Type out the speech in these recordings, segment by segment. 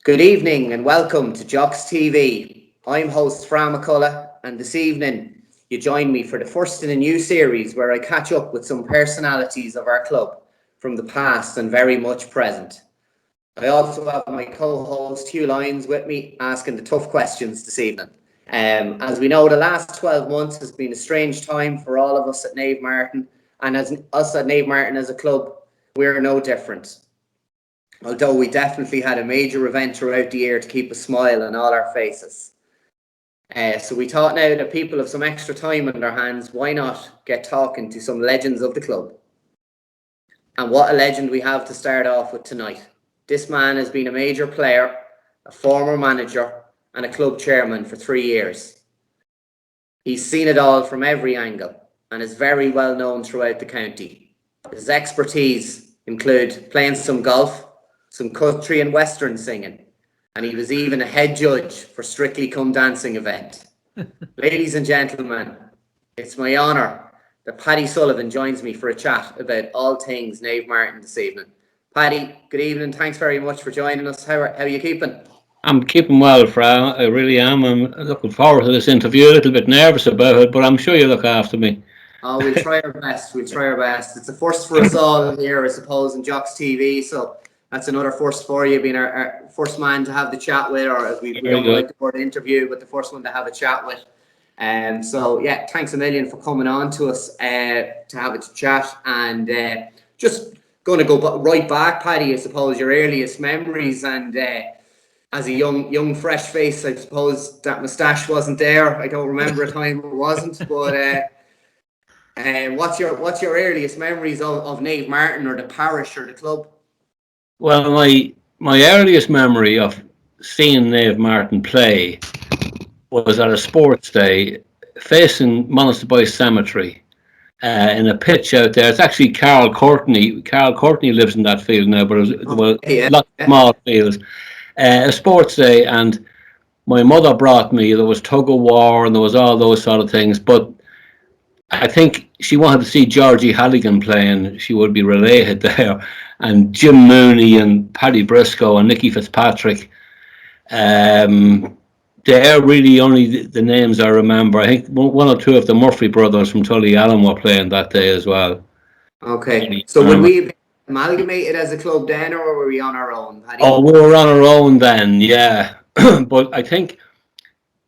Good evening and welcome to Jocks TV. I'm host Fra McCullough, and this evening you join me for the first in a new series where I catch up with some personalities of our club from the past and very much present. I also have my co-host Hugh Lyons with me asking the tough questions this evening. As we know, the last 12 months has been a strange time for all of us at Naomh Mairtin, and as us at Naomh Mairtin as a club, we're no different. Although we definitely had a major event throughout the year to keep a smile on all our faces. So we thought now that people have some extra time on their hands, why not get talking to some legends of the club? And what a legend we have to start off with tonight. This man has been a major player, a former manager, and a club chairman for 3 years. He's seen it all from every angle and is very well known throughout the county. His expertise include playing some golf, some country and western singing, and he was even a head judge for Strictly Come Dancing event. Ladies and gentlemen, it's my honour that Paddy Sullivan joins me for a chat about all things Naomh Mairtin this evening. Paddy, good evening. Thanks very much for joining us. How are you keeping? I'm keeping well, Fra. I really am. I'm looking forward to this interview. A little bit nervous about it, but I'm sure you'll look after me. Oh, we'll try our best. We'll try our best. It's a first for us all here, I suppose, in Jocks TV. So that's another first for you, being our first man to have the chat with, or we don't like the word interview, but the first one to have a chat with. So yeah, thanks a million for coming on to us to have a chat, and just going to go right back, Paddy. I suppose your earliest memories, and as a young fresh face, I suppose that moustache wasn't there. I don't remember a time it wasn't, but what's your earliest memories of Naomh Mairtin or the parish or the club? Well, my earliest memory of seeing Naomh Mairtin play was at a sports day facing Monaster Boys Cemetery in a pitch out there. It's actually Carl Courtney. Carl Courtney lives in that field now, but it was lots of small fields. A sports day, and my mother brought me. There was tug of war and there was all those sort of things, but I think she wanted to see Georgie Halligan playing. She would be related there, and Jim Mooney and Paddy Briscoe and Nicky Fitzpatricks. They're really only the names I remember. I think one or two of the Murphy brothers from Tullyallen were playing that day as well. Okay, so would we have amalgamated as a club then, or were we on our own, Paddy? Oh, we were on our own then, yeah. But I think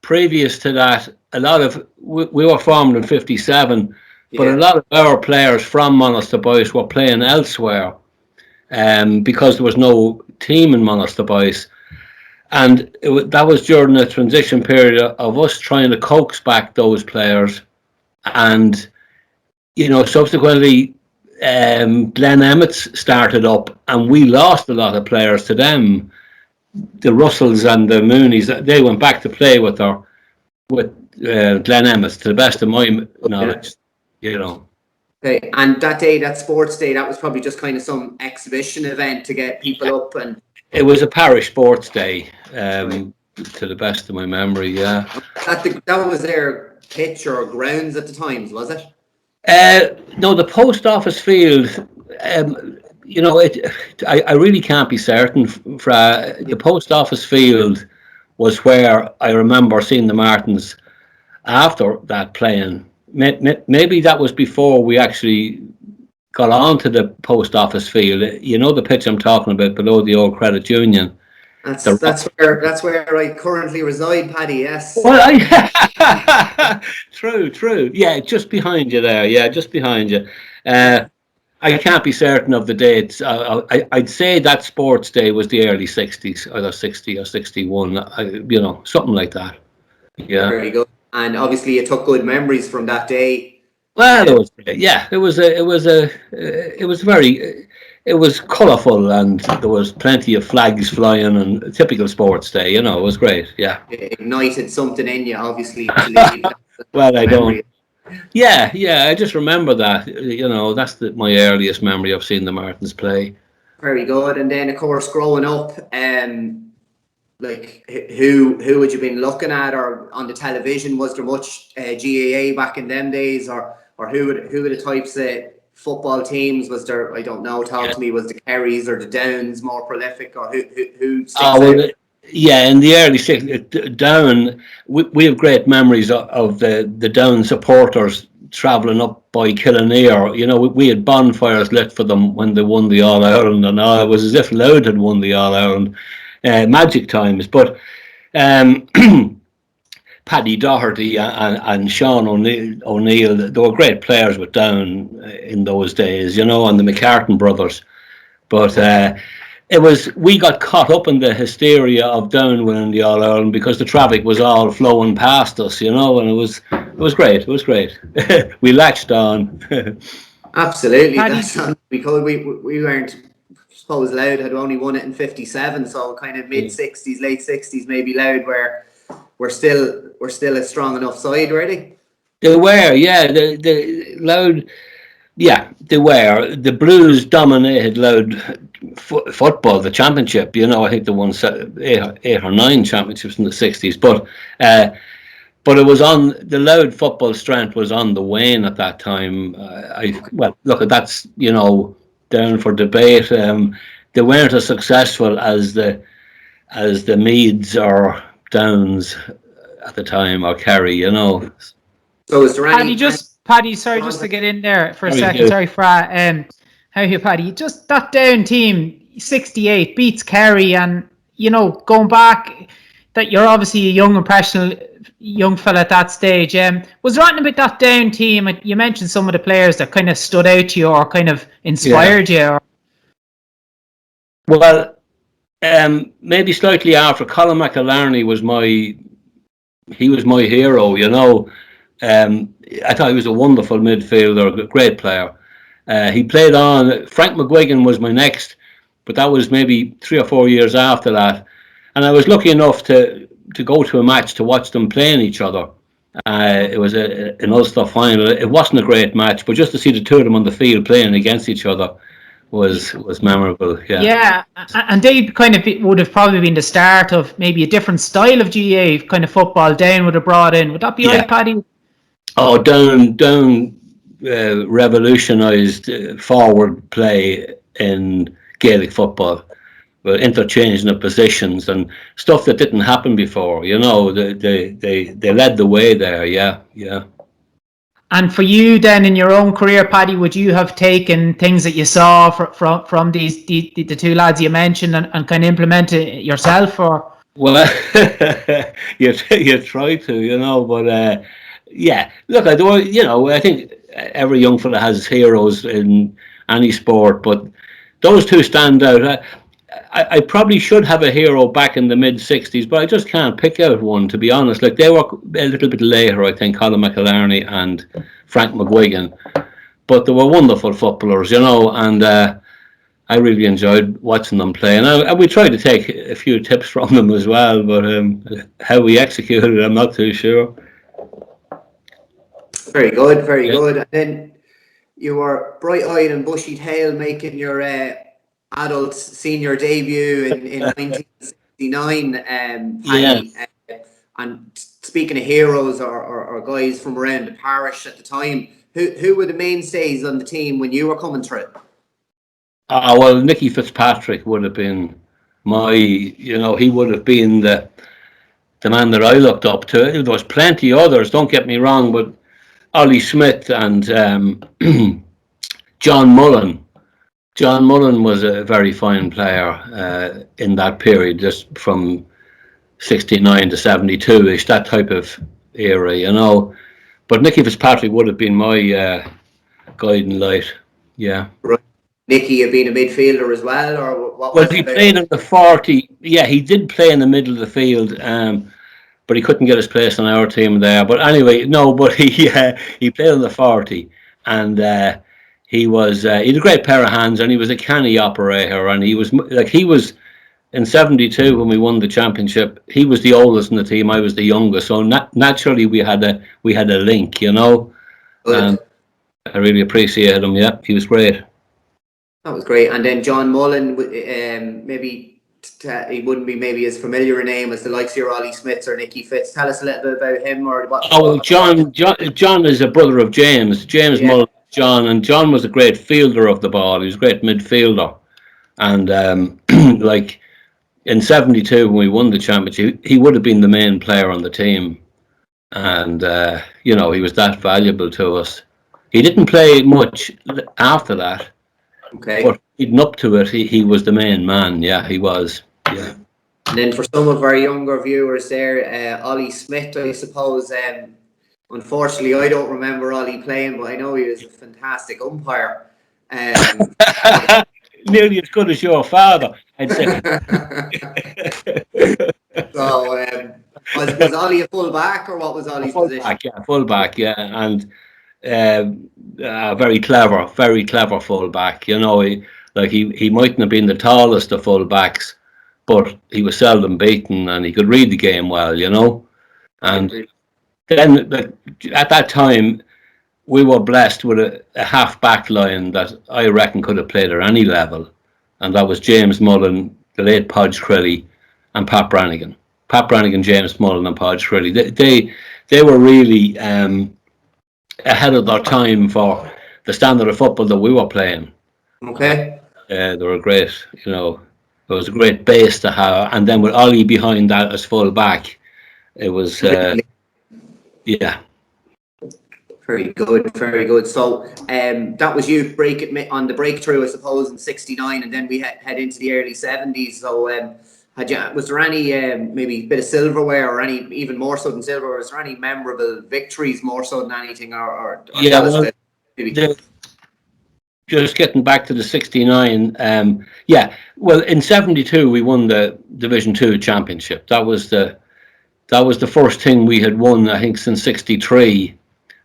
previous to that, we were formed in 57, but a lot of our players from Monaster Boys were playing elsewhere because there was no team in Monaster Boys. And that was during the transition period of us trying to coax back those players. And, subsequently, Glen Emmett's started up, and we lost a lot of players to them. The Russells and the Moonies, they went back to play with Glen Emmett, to the best of my knowledge, Okay, and that day, that sports day, that was probably just kind of some exhibition event to get people up and... It was a parish sports day, to the best of my memory, yeah. That was their pitch or grounds at the times, was it? No, the post office field, I really can't be certain. The post office field was where I remember seeing the Martins after that playing. Maybe that was before we actually got onto the post office field. The pitch I'm talking about below the old credit union. That's where I currently reside, Paddy. Yes. Well, true. Yeah, just behind you there. Yeah, just behind you. I can't be certain of the dates. I'd say that sports day was the early 60s, either 60 or 61. Something like that. Yeah. Very good. And obviously, you took good memories from that day. Well, it was great. Yeah, it was colourful, and there was plenty of flags flying, and a typical sports day. It was great. Yeah. It ignited something in you, obviously. To leave well, I don't. Yeah. I just remember that. That's my earliest memory of seeing the Martins play. Very good. And then, of course, growing up, like who would you been looking at, or on the television? Was there much GAA back in them days, or who were the types of football teams? Was there, I don't know, talk to me, was the Kerrys or the Downs more prolific, or who sticks out? Yeah, in the early 60s, Down, we have great memories of the Down supporters travelling up by Killinere. You know, we had bonfires lit for them when they won the All Ireland, and it was as if Louth had won the All Ireland. Magic times, but um, Paddy Doherty and Sean O'Neill, they were great players with Down in those days, you know, and the McCartan brothers. But we got caught up in the hysteria of Down winning the All Ireland because the traffic was all flowing past us, you know, and it was great. It was great. We latched on. Absolutely, Paddy, that's because we weren't. I suppose Louth had only won it in '57, so kind of mid '60s, late '60s, maybe Louth were still a strong enough side, were they? They were, yeah. The Louth. Yeah, they were. The Blues dominated Louth football, the championship. You know, I think they won eight or nine championships in the '60s. But it was on the Louth football strength was on the wane at that time. Look, that's, you know, down for debate. They weren't as successful as the Meads or Downs at the time, or Kerry. You know. So is there any? Paddy, sorry, just to get in there for a second. You. Sorry, Fra. How are you, Paddy? Just that Down team, 68 beats Kerry, and you know, going back, that you're obviously a young impressionable young fella at that stage. Was there anything about that Down team? You mentioned some of the players that kind of stood out to you or kind of inspired you. Or... Well, maybe slightly after Colin McIllarney was my hero. You know. I thought he was a wonderful midfielder, a great player. He played on. Frank McGuigan was my next, but that was maybe 3 or 4 years after that. And I was lucky enough to go to a match to watch them playing each other. It was an Ulster final. It wasn't a great match, but just to see the two of them on the field playing against each other was memorable. Yeah. Yeah, and they kind of would have probably been the start of maybe a different style of GAA kind of football. Down would have brought in. Would that be right, Paddy? Oh, Down revolutionised forward play in Gaelic football, with interchanging of positions and stuff that didn't happen before. You know, they led the way there. Yeah. And for you, then, in your own career, Paddy, would you have taken things that you saw from the two lads you mentioned and kind of implemented it yourself, or? Well, you try to, you know, but. Yeah, look, I think every young fella has heroes in any sport, but those two stand out. I probably should have a hero back in the mid-'60s, but I just can't pick out one, to be honest. Like, they were a little bit later, I think, Colin McIllarney and Frank McGuigan, but they were wonderful footballers, you know, and I really enjoyed watching them play. And we tried to take a few tips from them as well, but how we executed it, I'm not too sure. Very good, very good. And then you were bright-eyed and bushy-tailed, making your adult senior debut in 1969. And speaking of heroes or guys from around the parish at the time, who were the mainstays on the team when you were coming through? Well, Nicky Fitzpatrick would have been he would have been the man that I looked up to. There was plenty others, don't get me wrong, but Ollie Smith and John Mullen. John Mullen was a very fine player in that period, just from 69 to 72ish, that type of era, you know. But Nicky Fitzpatrick would have been my guiding light. Yeah. Right. Nicky had been a midfielder as well, or what? Well, he played in the 40. Yeah, he did play in the middle of the field. But he couldn't get his place on our team there. But anyway, no, but he played on the 40, and he had a great pair of hands, and he was a canny operator, and he was in 72 when we won the championship. He was the oldest in the team, I was the youngest, so naturally we had a link, you know. And I really appreciated him. Yeah, he was great. That was great. And then John Mullen, maybe. He wouldn't be maybe as familiar a name as the likes of your Ollie Smiths or Nicky Fitz. Tell us a little bit about him or what. Oh, John is a brother of James. James Mullen, John, and John was a great fielder of the ball. He was a great midfielder, and in 72 when we won the championship, he would have been the main player on the team, and he was that valuable to us. He didn't play much after that, but leading up to it, he was the main man. Yeah, he was. Yeah. And then for some of our younger viewers there, Ollie Smith, I suppose. Unfortunately, I don't remember Ollie playing, but I know he was a fantastic umpire. Nearly as good as your father, I'd say. So, was Ollie a full back, or what was Ollie's position? Full back, yeah, and very clever full back. He mightn't have been the tallest of full backs, but he was seldom beaten, and he could read the game well. And then at that time, we were blessed with a half-back line that I reckon could have played at any level, and that was James Mullen, the late Podge Crilly, and Pat Brannigan. Pat Brannigan, James Mullen, and Podge Crilly. They were really ahead of their time for the standard of football that we were playing. Okay. They were great. It was a great base to have, and then with Ollie behind that as full back, it was yeah. Very good, very good. So that was you on the breakthrough, I suppose, in '69, and then we head into the early '70s. So was there any maybe bit of silverware, or any, even more so than silverware, was there any memorable victories more so than anything, or yeah, well, just getting back to the '69, well, in '72 we won the Division 2 championship. That was the first thing we had won, I think, since '63.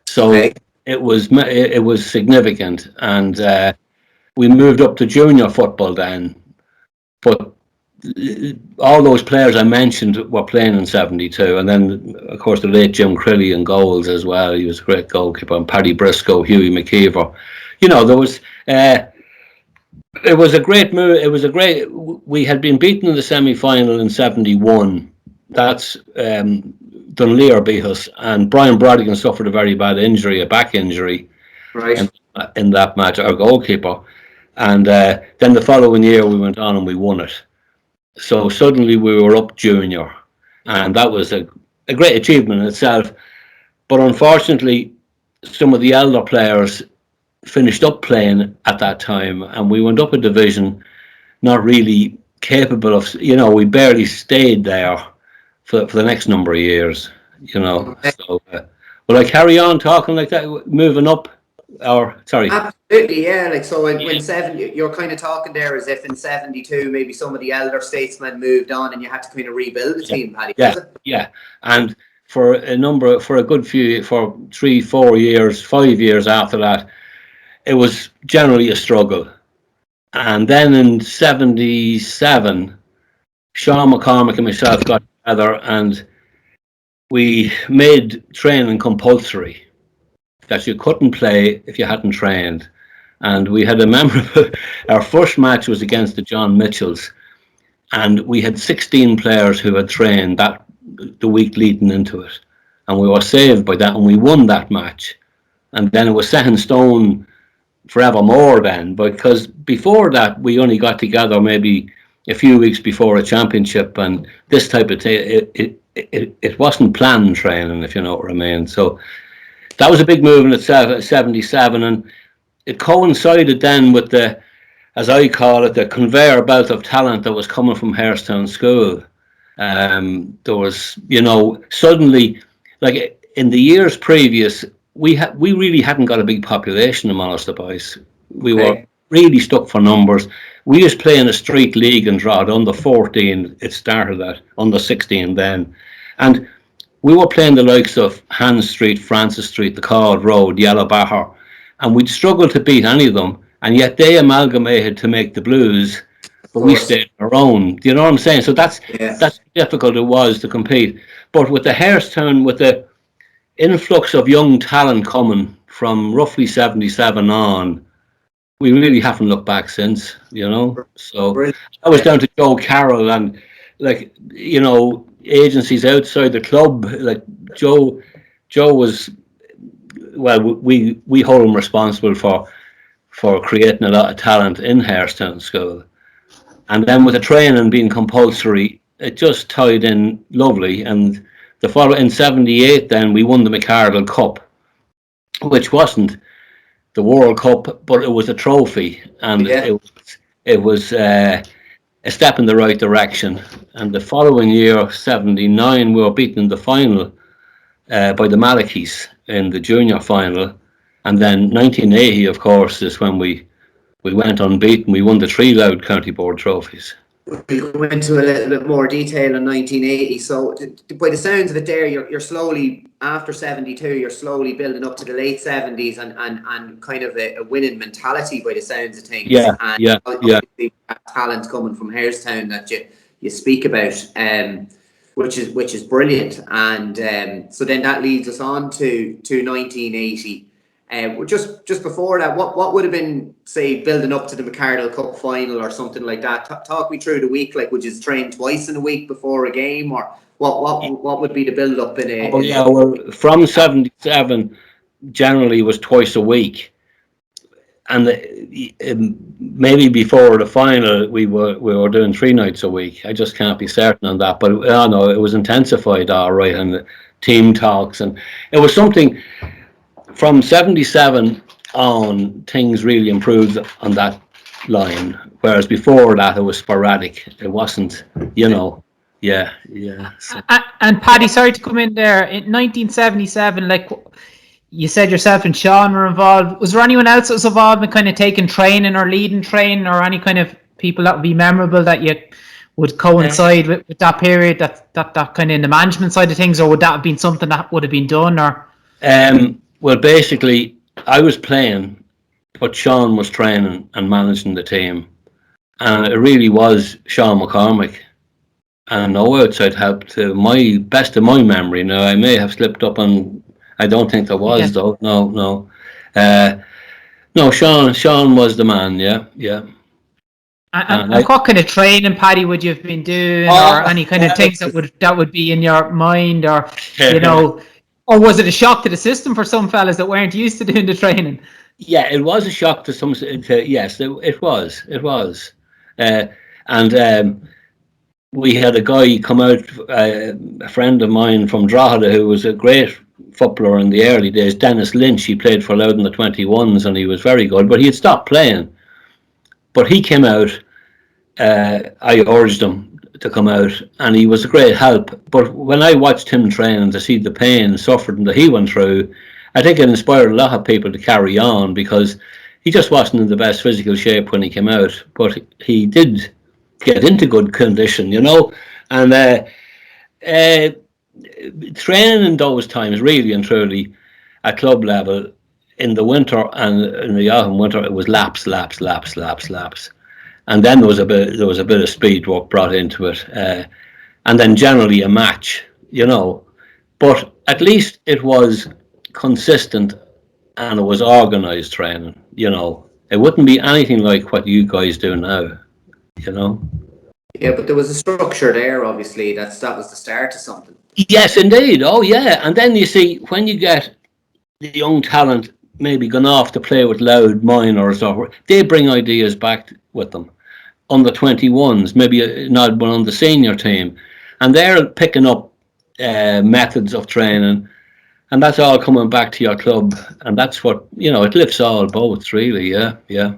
So it was significant, and we moved up to junior football then. But all those players I mentioned were playing in '72, and then of course the late Jim Crilly in goals as well. He was a great goalkeeper, and Paddy Briscoe, Hughie McKeever. There was. It was a great move. We had been beaten in the semi-final in '71. That's Dunleer beat us, and Brian Brodigan suffered a very bad injury, a back injury, right, in that match, our goalkeeper. And then the following year we went on and we won it. So suddenly we were up junior, and that was a great achievement in itself. But unfortunately, some of the elder players finished up playing at that time, and we went up a division, not really capable of, we barely stayed there for the next number of years, So, will I carry on talking like that, moving up, or sorry? Absolutely, yeah. When 70, you're kind of talking there as if in '72 maybe some of the elder statesmen moved on and you had to kind of rebuild the team, Paddy. Yeah, and for a good few, for 3, 4 years, 5 years after that, it was generally a struggle. And then in '77, Sean McCormick and myself got together and we made training compulsory, that you couldn't play if you hadn't trained. And we had our first match was against the John Mitchells, and we had 16 players who had trained the week leading into it, and we were saved by that, and we won that match. And then it was set in stone forevermore then, because before that we only got together maybe a few weeks before a championship, and this type of thing, it wasn't planned training, if you know what I mean. So that was a big move in itself, '77, and it coincided then with as I call it, the conveyor belt of talent that was coming from Harestown School. There was, suddenly, like in the years previous, we really hadn't got a big population in Molester Boys. We were really stuck for numbers. We used to play in a street league in Drogheda, under 14. It started at under 16 then, and we were playing the likes of Hans Street, Francis Street, the Cod Road, Yellow Bahar, and we'd struggle to beat any of them. And yet they amalgamated to make the Blues, but we stayed on our own. Do you know what I'm saying? So that's difficult it was to compete. But with the Harestown, with the influx of young talent coming from roughly '77 on, we really haven't looked back since, So I was down to Joe Carroll and, agencies outside the club. Like Joe was, well, we hold him responsible for creating a lot of talent in Harestown School. And then with the training being compulsory, it just tied in lovely. And the following in '78, then we won the McArdle Cup, which wasn't the World Cup, but it was a trophy, and it was a step in the right direction. And the following year, '79, we were beaten in the final by the Malachis in the junior final. And then 1980, of course, is when we went unbeaten. We won the 3 Louth County Board trophies. We'll go into a little bit more detail on 1980. So, by the sounds of it, there you're slowly, after '72, you're slowly building up to the late '70s and kind of a winning mentality by the sounds of things. Yeah, and obviously talent coming from Harestown that you speak about, which is brilliant. And so then that leads us on to 1980. Just before that, what would have been, say, building up to the McArdle Cup final or something like that? Talk me through the week. Like, would you train twice in a week before a game, or what would be the build up in a? Well, from '77, generally was twice a week, and maybe before the final we were doing 3 nights a week. I just can't be certain on that, but I know it was intensified, all right, and the team talks, and it was something. From '77 on, things really improved on that line, whereas before that it was sporadic. It wasn't, So. And Paddy, sorry to come in there. In 1977, like you said, yourself and Sean were involved. Was there anyone else that was involved in kind of taking training or leading training, or any kind of people that would be memorable that you would coincide with that period, that kind of in the management side of things, or would that have been something that would have been done, or? Well, basically, I was playing, but Sean was training and managing the team. And it really was Sean McCormick. And no outside help, to my best of my memory. Now, I may have slipped up on, I don't think there was, though. No. No, Sean was the man, yeah. And what kind of training, Paddy, would you have been doing, or any kind of things that would be in your mind, or, or was it a shock to the system for some fellas that weren't used to doing the training? Yeah, it was a shock to some. Yes, it was. And we had a guy come out, a friend of mine from Drogheda, who was a great footballer in the early days, Dennis Lynch. He played for Louth in the 21s, and he was very good, but he had stopped playing. But he came out. I urged him to come out, and he was a great help. But when I watched him train and to see the pain and suffering that he went through, I think it inspired a lot of people to carry on, because he just wasn't in the best physical shape when he came out, but he did get into good condition, and training in those times, really and truly, at club level, in the winter and in the autumn winter, it was laps. And then there was a bit of speed work brought into it, and then generally a match, But at least it was consistent, and it was organised training. It wouldn't be anything like what you guys do now. Yeah, but there was a structure there. Obviously, that was the start of something. Yes, indeed. Oh, yeah. And then you see, when you get the young talent maybe gone off to play with Louth minors, or they bring ideas back with them on the 21s, maybe not one on the senior team, and they're picking up methods of training, and that's all coming back to your club, and that's what it lifts all boats, really. Yeah.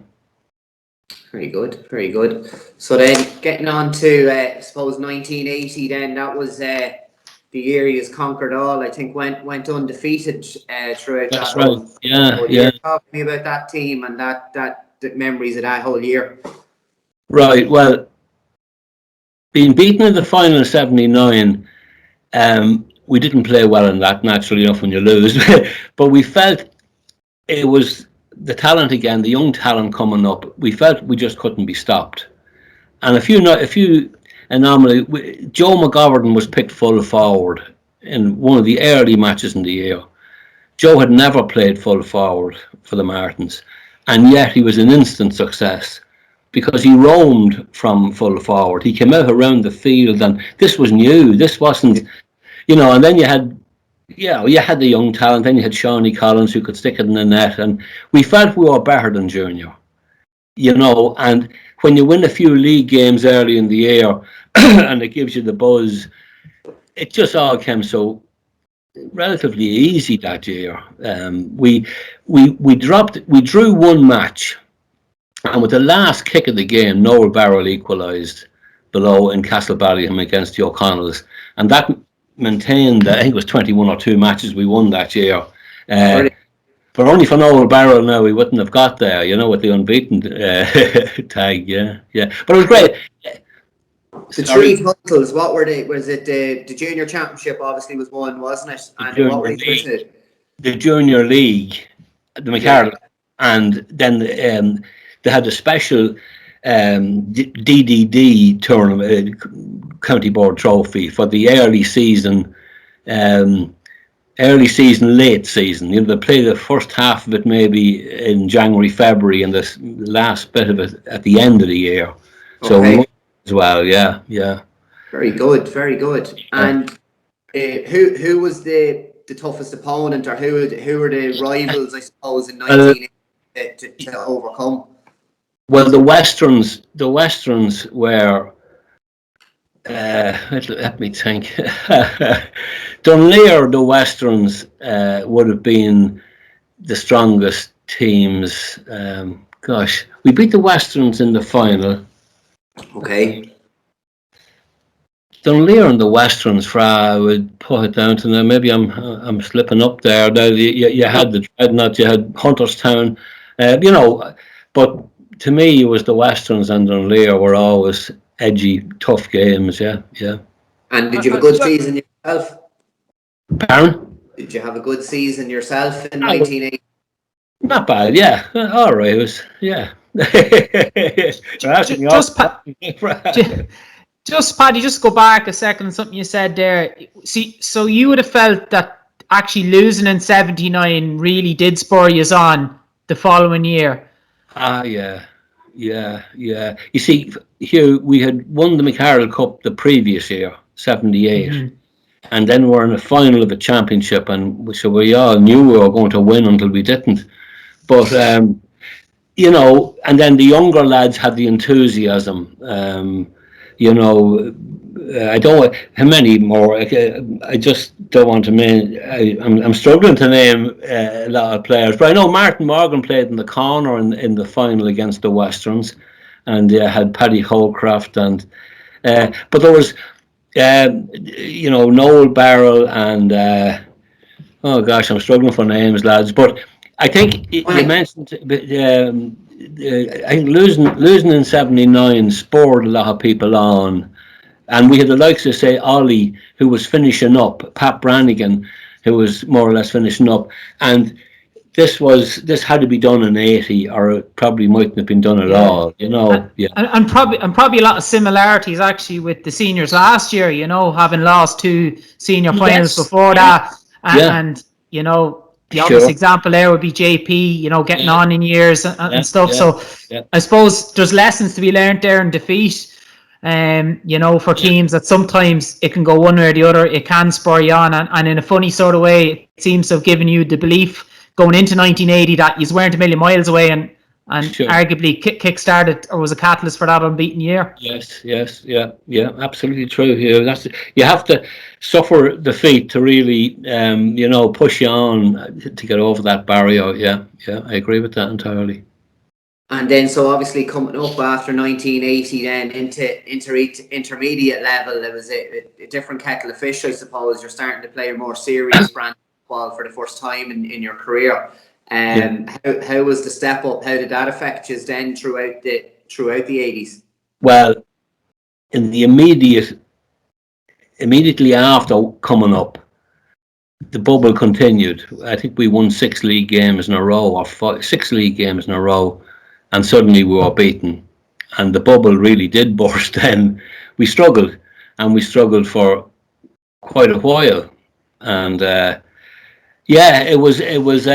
Very good. So then, getting on to I suppose 1980. Then that was the year he has conquered all. I think went undefeated throughout that's that right. whole Yeah. year. Talk to me about that team and that memories of that whole year. Right. Well, being beaten in the final of '79, we didn't play well in that. Naturally enough, when you lose, but we felt it was the talent again, the young talent coming up. We felt we just couldn't be stopped. And if you anomaly, Joe McGovern was picked full forward in one of the early matches in the year. Joe had never played full forward for the Martins, and yet he was an instant success, because he roamed from full forward. He came out around the field, and this was new. This wasn't, and then you had the young talent. Then you had Shawnee Collins, who could stick it in the net, and we felt we were better than Junior. And when you win a few league games early in the year and it gives you the buzz, it just all came so relatively easy that year. We drew one match, and with the last kick of the game, Noel Barrell equalised below in Castleballyham against the O'Connells, and that maintained, I think it was 21 or 2 matches we won that year. But only for Noel Barrell now, we wouldn't have got there, with the unbeaten tag. Yeah. But it was great. The 3 titles, what were they? Was it the junior championship? Obviously, was one, wasn't it? And what were they? The junior league, the McCarroll, and then they had a special DDD tournament, county board trophy for the early season, late season. They play the first half of it maybe in January, February, and the last bit of it at the end of the year. So we won as well, yeah. Very good. And who was the toughest opponent, or who were the rivals, I suppose, in 1980 to overcome? Well, the Westerns were. Let me think. Dunleer, the Westerns would have been the strongest teams. We beat the Westerns in the final. Okay. Dunleer and the Westerns, I would put it down to now. Maybe I'm slipping up there. Now you had the Dreadnought, you had Hunterstown, but to me, it was the Westerns and Dunleer were always edgy, tough games. Yeah. And did you have a good season yourself? Pardon? Did you have a good season yourself in 1980? Not bad. Yeah. All right. It was. Yeah. Just Paddy, just go back a second on something you said there. See, so you would have felt that actually losing in 79 really did spur you on the following year. Yeah. You see, Hugh, we had won the McCarroll Cup the previous year, 78, and then we're in the final of a championship, and so we all knew we were going to win until we didn't. But and then the younger lads had the enthusiasm. I don't how many more. I just don't want to name. I'm struggling to name a lot of players, but I know Martin Morgan played in the corner in the final against the Westerns, and had Paddy Holcraft, and but there was Noel Barrell and oh gosh, I'm struggling for names, lads. But I think you mentioned. I think losing in 79 spurred a lot of people on, and we had the likes of, say, Ollie, who was finishing up, Pat Brannigan, who was more or less finishing up, and this had to be done in 80, or it probably mightn't have been done at all, And probably a lot of similarities actually with the seniors last year, having lost 2 senior finals before that, and the obvious example there would be JP, getting on in years and stuff. So I suppose there's lessons to be learned there in defeat, for teams that sometimes it can go one way or the other. It can spur you on, and in a funny sort of way, it seems to have given you the belief going into 1980 that you weren't a million miles away, and arguably kick-started or was a catalyst for that unbeaten year. Yes, absolutely true. You have to suffer defeat to really, push you on to get over that barrier. Yeah, I agree with that entirely. And then, so obviously coming up after 1980, then into intermediate level, there was a different kettle of fish, I suppose. You're starting to play a more serious brand football for the first time in your career. How was the step up? How did that affect you then throughout the 80s? Well, in the immediately after coming up, the bubble continued. I think we won 6 league games in a row, or 6 league games in a row, and suddenly we were beaten, and the bubble really did burst. Then we struggled for quite a while, and it was.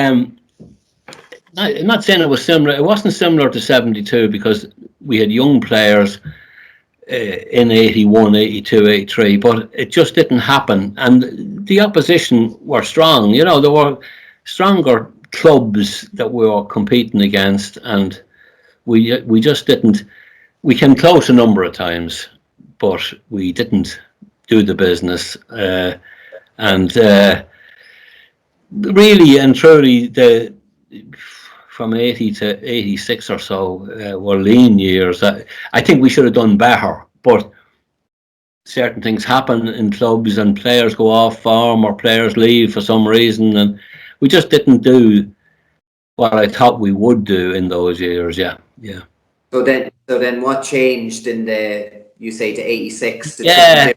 I'm not saying it was similar. It wasn't similar to 72 because we had young players in 81, 82, 83, but it just didn't happen. And the opposition were strong. There were stronger clubs that we were competing against, and we just didn't. We came close a number of times, but we didn't do the business. And really and truly, from 80 to 86 or so were lean years. I think we should have done better, but certain things happen in clubs and players go off form or players leave for some reason, and we just didn't do what I thought we would do in those years. Yeah. So then what changed in you say to 86 to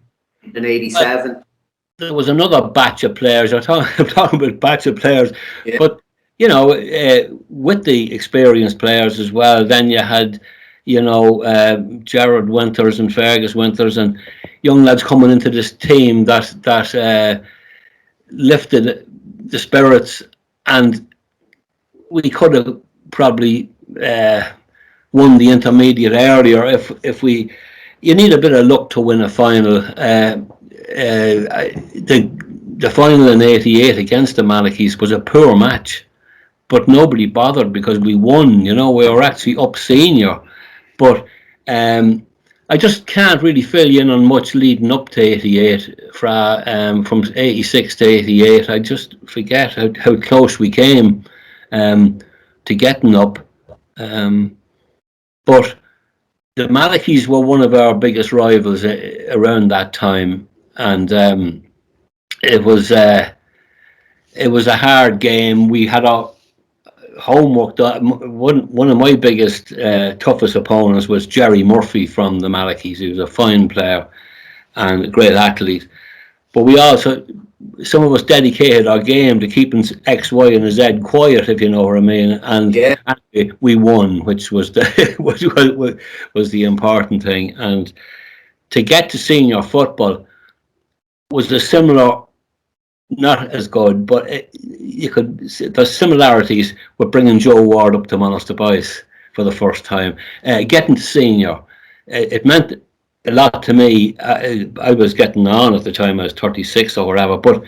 in 87? There was another batch of players. I'm talking about batch of players, yeah. But with the experienced players as well, then you had, Gerard Winters and Fergus Winters and young lads coming into this team that lifted the spirits, and we could have probably won the intermediate earlier if you need a bit of luck to win a final. The final in 88 against the Malachis was a poor match, but nobody bothered because we won. We were actually up senior, but I just can't really fill you in on much leading up to 88. From 86 to 88, I just forget how close we came to getting up. But the Malachis were one of our biggest rivals around that time, and it was a hard game. We had our homework done. One of my biggest, toughest opponents was Jerry Murphy from the Malachis. He was a fine player and a great athlete. But we also, some of us dedicated our game to keeping X, Y, and Z quiet, if you know what I mean. And we won, which was was the important thing. And to get to senior football was a similar, not as good, but there's similarities with bringing Joe Ward up to Monaghan Boys for the first time. Getting to senior, it meant a lot to me. I was getting on at the time. I was 36 or whatever. But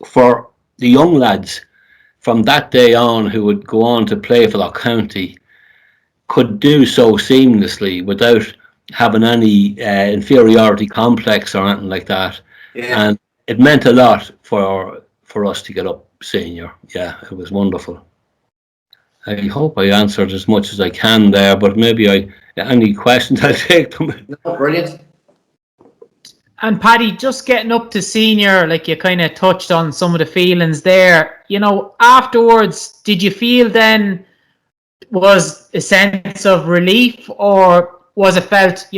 for the young lads from that day on who would go on to play for their county, could do so seamlessly without having any inferiority complex or anything like that. Yeah. And it meant a lot for us to get up senior. Yeah, it was wonderful. I hope I answered as much as I can there, but maybe any questions, I'll take them. No, brilliant. And Paddy, just getting up to senior, like you kind of touched on some of the feelings there. Afterwards, did you feel then was a sense of relief, or was it felt,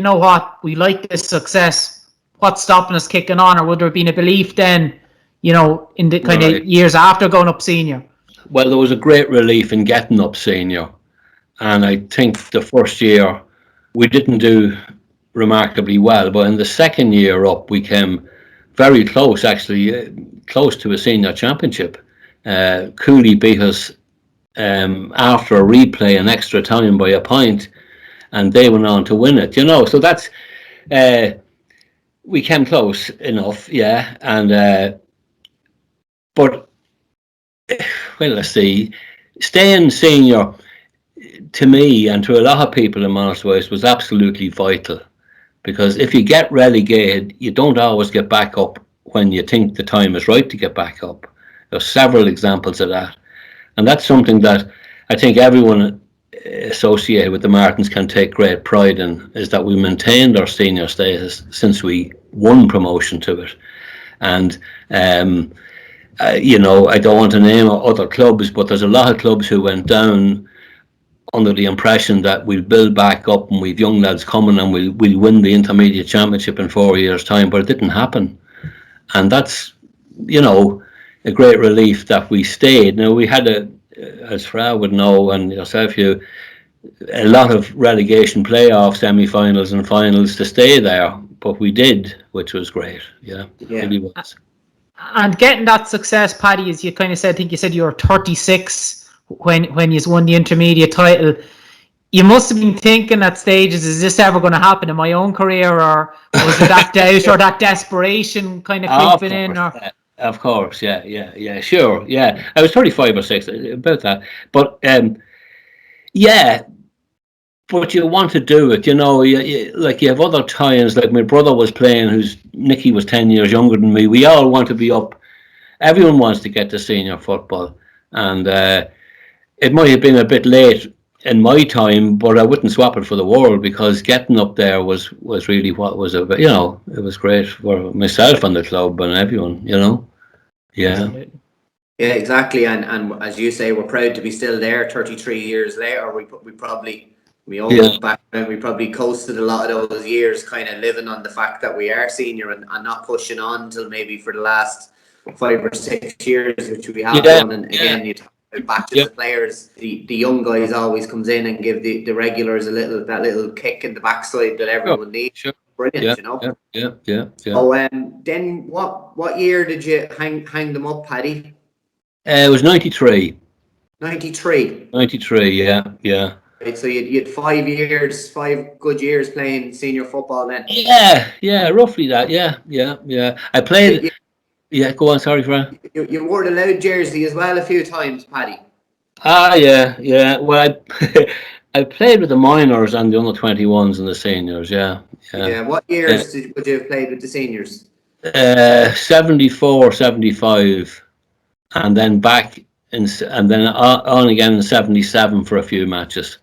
we like this success? What's stopping us kicking on? Or would there have been a belief then, in the kind of years after going up senior? Well, there was a great relief in getting up senior. And I think the first year we didn't do remarkably well. But in the second year up, we came very close, actually, close to a senior championship. Cooley beat us after a replay and extra time by a point. And they went on to win it, So that's... we came close enough, yeah, and but let's see, staying senior to me and to a lot of people in Monaghan was absolutely vital, because if you get relegated, you don't always get back up when you think the time is right to get back up. There's several examples of that, and that's something that I think everyone associated with the Martins can take great pride in, is that we maintained our senior status since we won promotion to it. And I don't want to name other clubs, but there's a lot of clubs who went down under the impression that we'll build back up and we've young lads coming and we'll win the intermediate championship in 4 years' time, but it didn't happen. And that's a great relief that we stayed. Now, we had as Fra would know, and yourself, a lot of relegation playoff semi-finals and finals to stay there, but we did, which was great. Yeah. It really was. And getting that success, Paddy, as you kind of said, I think you said you were 36 when you won the intermediate title. You must have been thinking at stages, is this ever going to happen in my own career, or was there that doubt or that desperation kind of creeping in? Or? Of course, yeah, sure, yeah. I was 35 or 6, about that. But, but you want to do it, like you have other times, like my brother was playing, Nicky was 10 years younger than me. We all want to be up. Everyone wants to get to senior football. And it might have been a bit late in my time, but I wouldn't swap it for the world, because getting up there was really what was it was great for myself and the club and everyone, Yeah. Yeah, exactly. And as you say, we're proud to be still there 33 years later. We all look back and we probably coasted a lot of those years, kind of living on the fact that we are senior and not pushing on till maybe for the last 5 or 6 years, which we have done. And again, you talk about batches of players. The young guys always comes in and give the regulars that little kick in the backside that everyone needs. Sure. Brilliant, Yeah. So then what year did you hang them up, Paddy? It was 93. 93. 93, yeah. Right, so you had 5 years, 5 good years playing senior football then. Yeah, roughly that. Yeah. I played. Yeah, go on. Sorry, Fran. You wore the Loud jersey as well a few times, Paddy. Yeah. Well, I played with the minors and the under-21s and the seniors. Yeah. What years would you have played with the seniors? 74, 75, and then back and then on again in 77 for a few matches.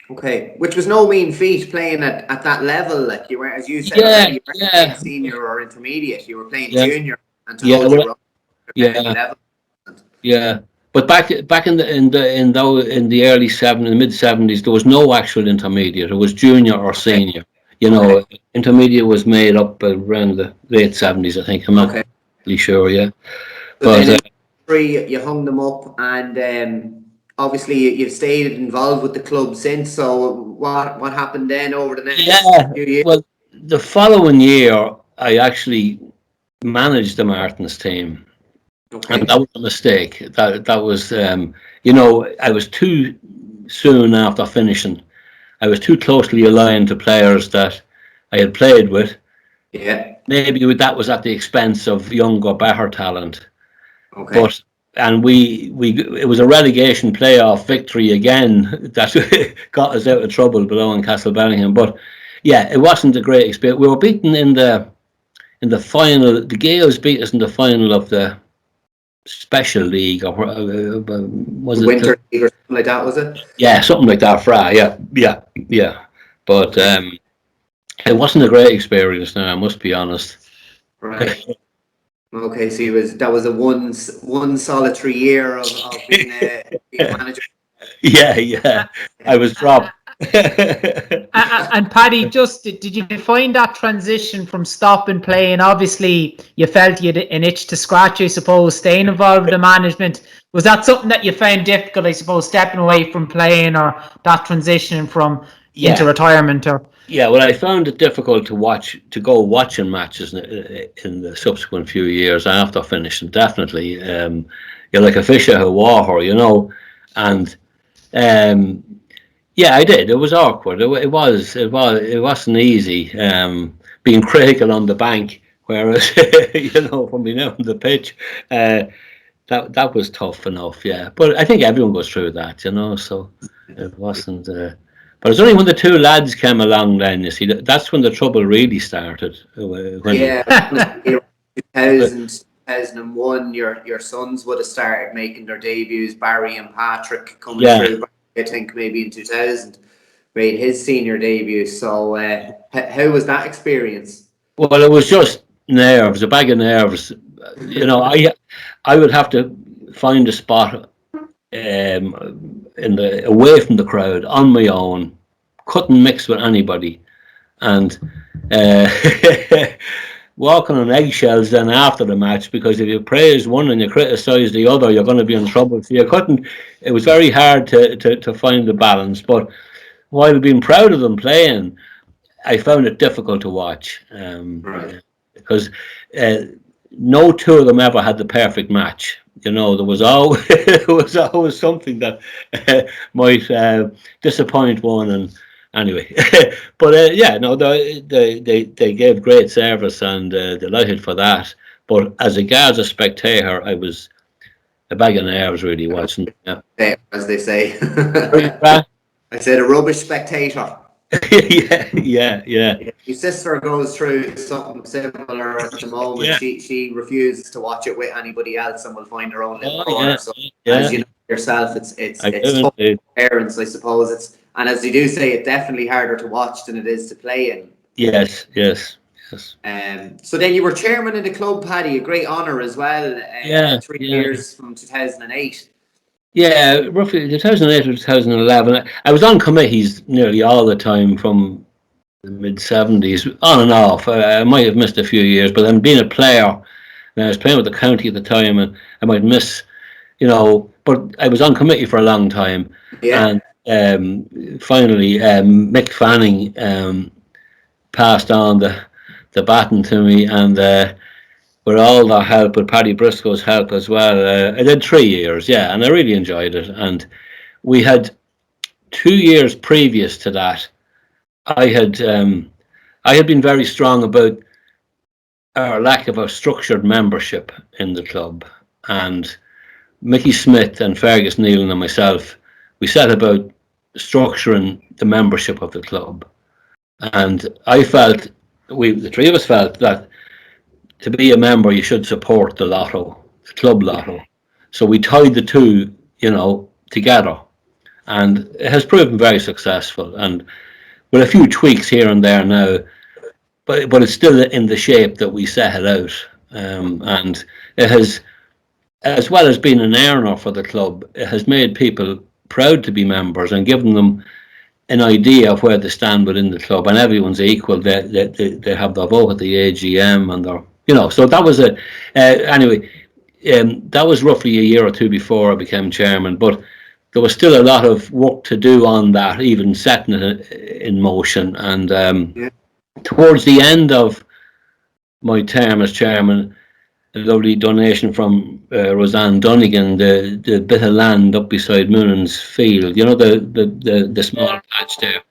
Okay, which was no mean feat playing at that level. Like you were, as you said, already, you weren't playing senior or intermediate. You were playing junior and to hold your own level. Yeah. But back in the early mid 70s, there was no actual intermediate. It was junior or senior. Intermediate was made up around the late 70s, I think. I'm not really sure. Yeah. So but then you hung them up, and obviously you've stayed involved with the club since. So what happened then over the next few years? Well, the following year I actually managed the Martins team. Okay. And that was a mistake. That was, I was too soon after finishing. I was too closely aligned to players that I had played with. Yeah. Maybe that was at the expense of younger, better talent. Okay. It was a relegation playoff victory again that got us out of trouble below in Castlebellingham. But yeah, it wasn't a great experience. We were beaten in the final. The Gaels beat us in the final of the Special League, or was it Winter League or something like that? Was it? Yeah, something like that. Yeah. But it wasn't a great experience. Now I must be honest. Right. Okay, so that was a one solitary year of being a manager. Yeah. I was dropped. And Paddy, did you find that transition from stopping playing? Obviously, you felt you had an itch to scratch, I suppose, staying involved in the management. Was that something that you found difficult, I suppose, stepping away from playing, or that transition from into retirement? Or yeah, well, I found it difficult to go watching matches in the subsequent few years after finishing. Definitely, you're like a fish out of water, and. Yeah, I did. It was awkward. It wasn't easy. Being critical on the bank, whereas when we know on the pitch, that was tough enough. Yeah, but I think everyone goes through that, So it wasn't. But it's only when the two lads came along, then you see that's when the trouble really started. 2001, your sons would have started making their debuts. Barry and Patrick coming through. I think maybe in 2000 made his senior debut. So how was that experience? Well, it was just nerves, a bag of nerves. I would have to find a spot away from the crowd on my own. Couldn't mix with anybody, and walking on eggshells then after the match, because if you praise one and you criticise the other, you're going to be in trouble. So it was very hard to find the balance. But while being proud of them playing, I found it difficult to watch. Because no two of them ever had the perfect match. There was always something that might disappoint one, and anyway, but they gave great service, and delighted for that. But as a spectator, I was a bag of nerves really watching. Yeah, as they say. I said a rubbish spectator. Yeah. Your sister goes through something similar at the moment. Yeah. She refuses to watch it with anybody else and will find her own little Oh, corner. yeah. So Yeah. as you know yourself, it's I do tough indeed. for parents, I suppose. And as you do say, it's definitely harder to watch than it is to play in. Yes. So then you were chairman of the club, Paddy, a great honour as well. 3 years from 2008. Yeah, roughly 2008 or 2011. I was on committees nearly all the time from the mid-70s, on and off. I might have missed a few years, but then being a player, and I was playing with the county at the time, and I might miss, but I was on committee for a long time. Yeah. And finally, Mick Fanning passed on the baton to me, and with all the help, with Paddy Briscoe's help as well, I did 3 years, yeah, and I really enjoyed it. And we had 2 years previous to that, I had been very strong about our lack of a structured membership in the club, and Mickey Smith and Fergus Nealon and myself, we set about structuring the membership of the club. And I felt, the three of us felt that to be a member, you should support the lotto, the club lotto. So we tied the two, together, and it has proven very successful. And with a few tweaks here and there now, but it's still in the shape that we set it out. And it has, as well as being an earner for the club, it has made people proud to be members and given them an idea of where they stand within the club, and everyone's equal. They have their vote at the AGM, and so that was anyway. That was roughly a year or two before I became chairman, but there was still a lot of work to do on that, even setting it in motion. And towards the end of my term as chairman, a lovely donation from Roseanne Dunnigan, the bit of land up beside Moonan's field, the small patch there.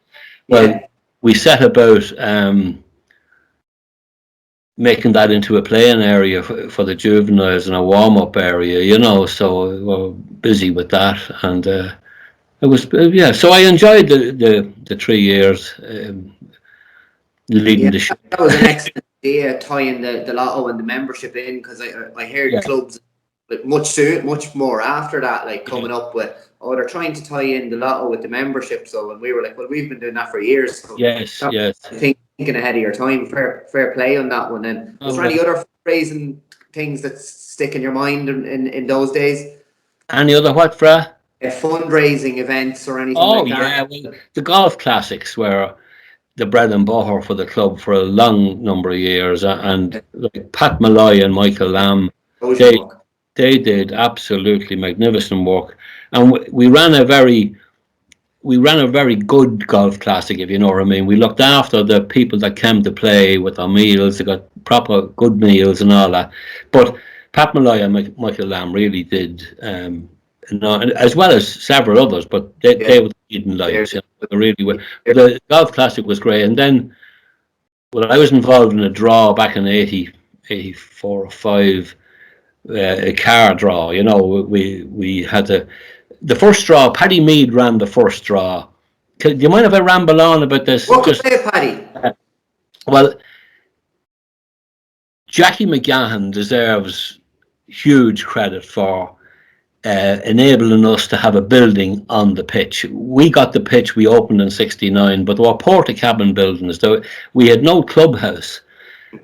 Well, we set about making that into a playing area for the juveniles and a warm-up area, so we were busy with that. And it was, so I enjoyed the 3 years leading the show. That was an excellent idea, tying the lotto and the membership in, because I heard clubs like much more after that, like coming up with, they're trying to tie in the lotto with the membership. So, and we were like, well, we've been doing that for years. So yes. Thinking ahead of your time. Fair play on that one. And was there any other fundraising things that stick in your mind in those days? Any other what, Fra? Fundraising events or anything like that? Oh, yeah. Well, the golf classics were the bread and butter for the club for a long number of years, and like Pat Malloy and Michael Lamb, they did absolutely magnificent work, and we ran a very good golf classic, if you know what I mean. We looked after the people that came to play with their meals. They got proper good meals and all that. But Pat Malloy and Michael Lamb really did, as well as several others, but they were the leading lights. They really were. The golf classic was great. And then, I was involved in a draw back in 84 or 5, a car draw. We had the first draw. Paddy Mead ran the first draw. Do you mind if I ramble on about this? Paddy. Well, Jackie McGahan deserves huge credit for enabling us to have a building on the pitch. We got the pitch, we opened in 69, but there were porta cabin buildings. We had no clubhouse.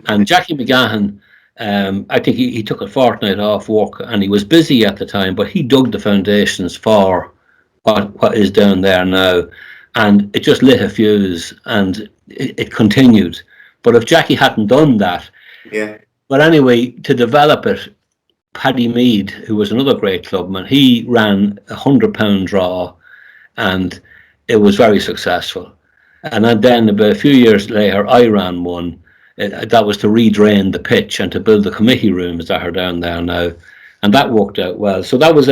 And Jackie McGahan, I think he took a fortnight off work, and he was busy at the time, but he dug the foundations for what is down there now, and it just lit a fuse, and it continued. But if Jackie hadn't done that, but anyway, to develop it, Paddy Mead, who was another great clubman, he ran £100 draw, and it was very successful. And then about a few years later, I ran one. That was to redrain the pitch and to build the committee rooms that are down there now, and that worked out well. So that was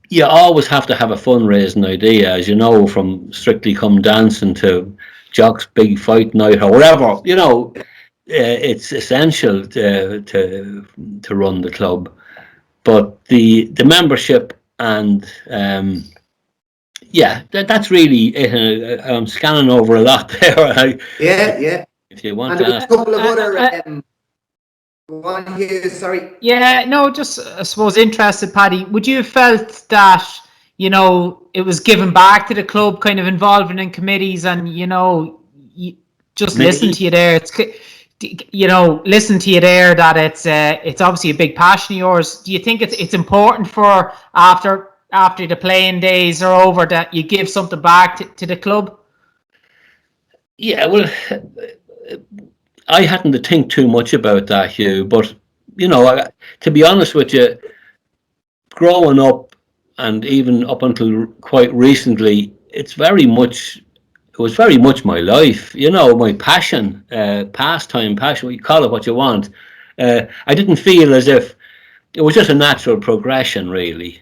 you always have to have a fundraising idea, as you know, from Strictly Come Dancing to Jock's Big Fight Night or whatever. It's essential to run the club. But the membership and Yeah, that's really it. I'm scanning over a lot there. Yeah. If you want And to there was a ask. couple of other one here, sorry. Yeah, no, just I suppose interested, Paddy. Would you have felt that, it was given back to the club, kind of involving in committees, and just listen Me? to you there. Listen to you there that it's obviously a big passion of yours. Do you think it's important for after the playing days are over that you give something back to the club? Yeah, well, I hadn't to think too much about that, Hugh. But to be honest with you, growing up and even up until quite recently, it was very much my life. My passion, pastime, passion. You call it what you want. I didn't feel as if it was just a natural progression, really.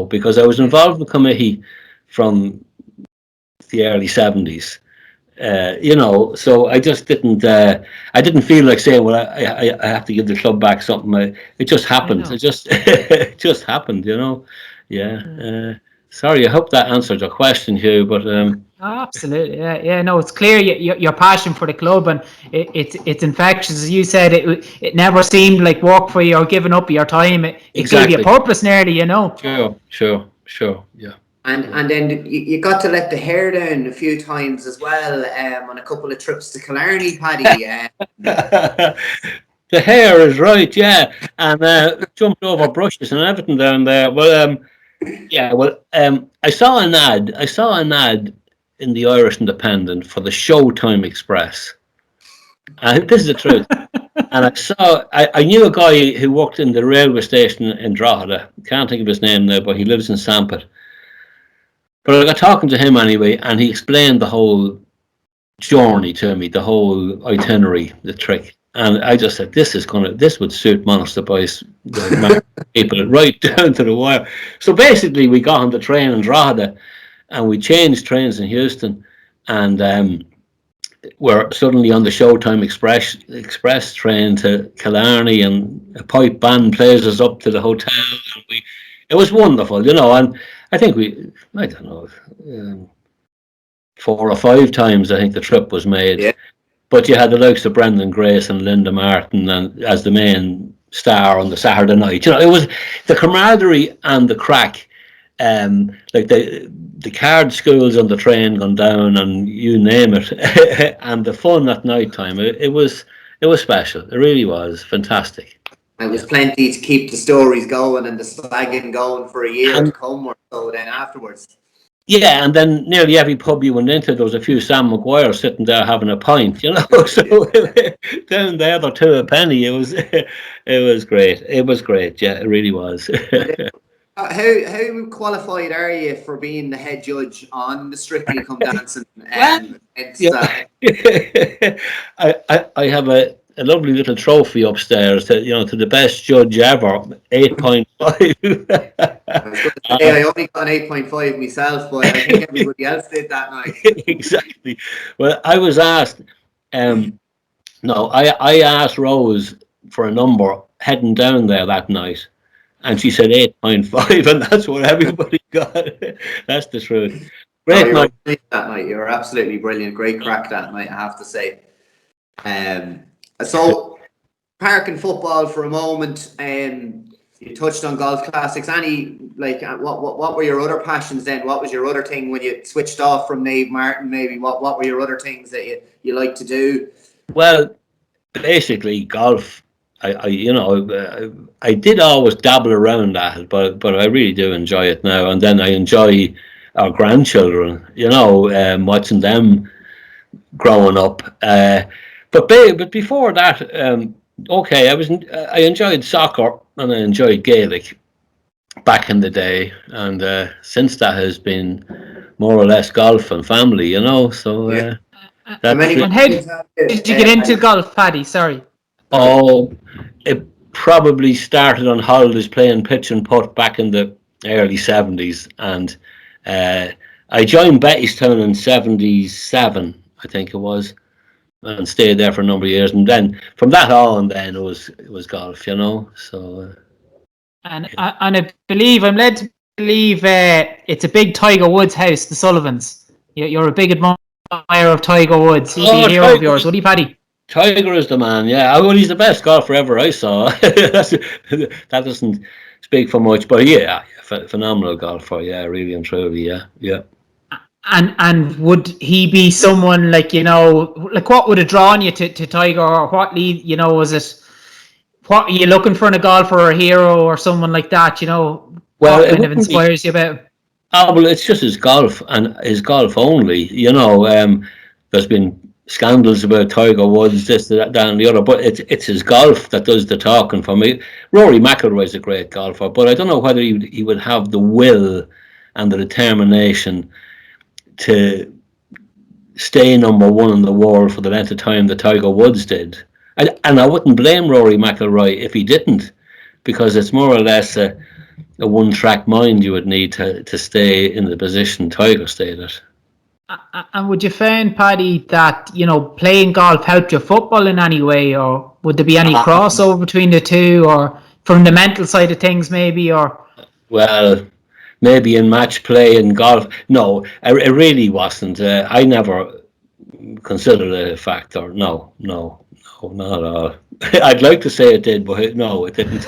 Because I was involved in the committee from the early '70s. So I just didn't. I didn't feel like saying, "Well, I have to give the club back something." It just I happened. know. It just happened. Yeah. Sorry, I hope that answered your question, Hugh. But Oh, absolutely, yeah. No, it's clear your passion for the club, and it's infectious. As you said, it never seemed like work for you or giving up your time. It gave you a exactly. purpose, nearly. Sure. Yeah. And then you got to let the hair down a few times as well, on a couple of trips to Killarney, Paddy. The hair is right, yeah, and jumped over brushes and everything down there. Well, yeah, well, I saw an ad. I saw an ad in the Irish Independent for the Showtime Express. This is the truth. And I knew a guy who worked in the railway station in Drogheda. Can't think of his name now, but he lives in Sampit. But I got talking to him anyway, and he explained the whole journey to me, the whole itinerary, the trick. And I just said, this would suit Monaghan Boys, the people right down to the wire. So basically, we got on the train in Drogheda, and we changed trains in Houston, and we're suddenly on the Showtime Express train to Killarney, and a pipe band plays us up to the hotel. And it was wonderful, and I think I don't know, 4 or 5 times I think the trip was made. Yeah. But you had the likes of Brendan Grace and Linda Martin and as the main star on the Saturday night. It was the camaraderie and the crack. Like the card schools on the train gone down and you name it, and the fun at night time. It was special. It really was fantastic. It was plenty to keep the stories going and the slagging going for a year to And come or so then afterwards. yeah, and then nearly every pub you went into, there was a few Sam Maguire sitting there having a pint, So down there, they're two a penny. It was great. It was great. Yeah, it really was. How qualified are you for being the head judge on the Strictly Come Dancing? Well, yeah. I have a lovely little trophy upstairs to the best judge ever, 8.5. I was going to say I only got an 8.5 myself, but I think everybody else did that night. Exactly. Well, I was asked. No, I asked Rose for a number heading down there that night, and she said 8.5, and that's what everybody got. That's the truth. Great night that night. You were absolutely brilliant. Great crack that night, I have to say. So parking football for a moment. You touched on golf classics. What were your other passions then? What was your other thing when you switched off from Naomh Mairtin? Maybe what were your other things that you like to do? Well, basically golf. I did always dabble around that, but I really do enjoy it now. And then I enjoy our grandchildren, watching them growing up. But before that, okay, I enjoyed soccer and I enjoyed Gaelic back in the day, and since that has been more or less golf and family, So Yeah. that's And how did you get into golf, Paddy? Sorry. Oh, it probably started on holidays playing pitch and putt back in the early '70s, and I joined Bettystown in '77, I think it was, and stayed there for a number of years. And then from that on, then it was golf, So. And I believe I'm led to believe it's a big Tiger Woods house, the Sullivans. You're a big admirer of Tiger Woods. He'd be a hero of yours, would he, Paddy? Tiger is the man, yeah. Well, he's the best golfer ever I saw. That doesn't speak for much, but yeah, phenomenal golfer, yeah, really and truly, yeah. And would he be someone like, like what would have drawn you to Tiger, or what lead, was it, what are you looking for in a golfer or a hero or someone like that, Well, what kind of inspires you about him? Well, it's just his golf and his golf only, there's been scandals about Tiger Woods, this, that, and the other, but it's his golf that does the talking for me. Rory McIlroy is a great golfer, but I don't know whether he would have the will and the determination to stay number one in the world for the length of time that Tiger Woods did. And I wouldn't blame Rory McIlroy if he didn't, because it's more or less a one-track mind you would need to stay in the position Tiger stayed at. And would you find, Paddy, that playing golf helped your football in any way, or would there be any crossover between the two, or from the mental side of things, maybe, or? Well, maybe in match play in golf. No, it really wasn't. I never considered it a factor. No, not at all. I'd like to say it did, but no, it didn't.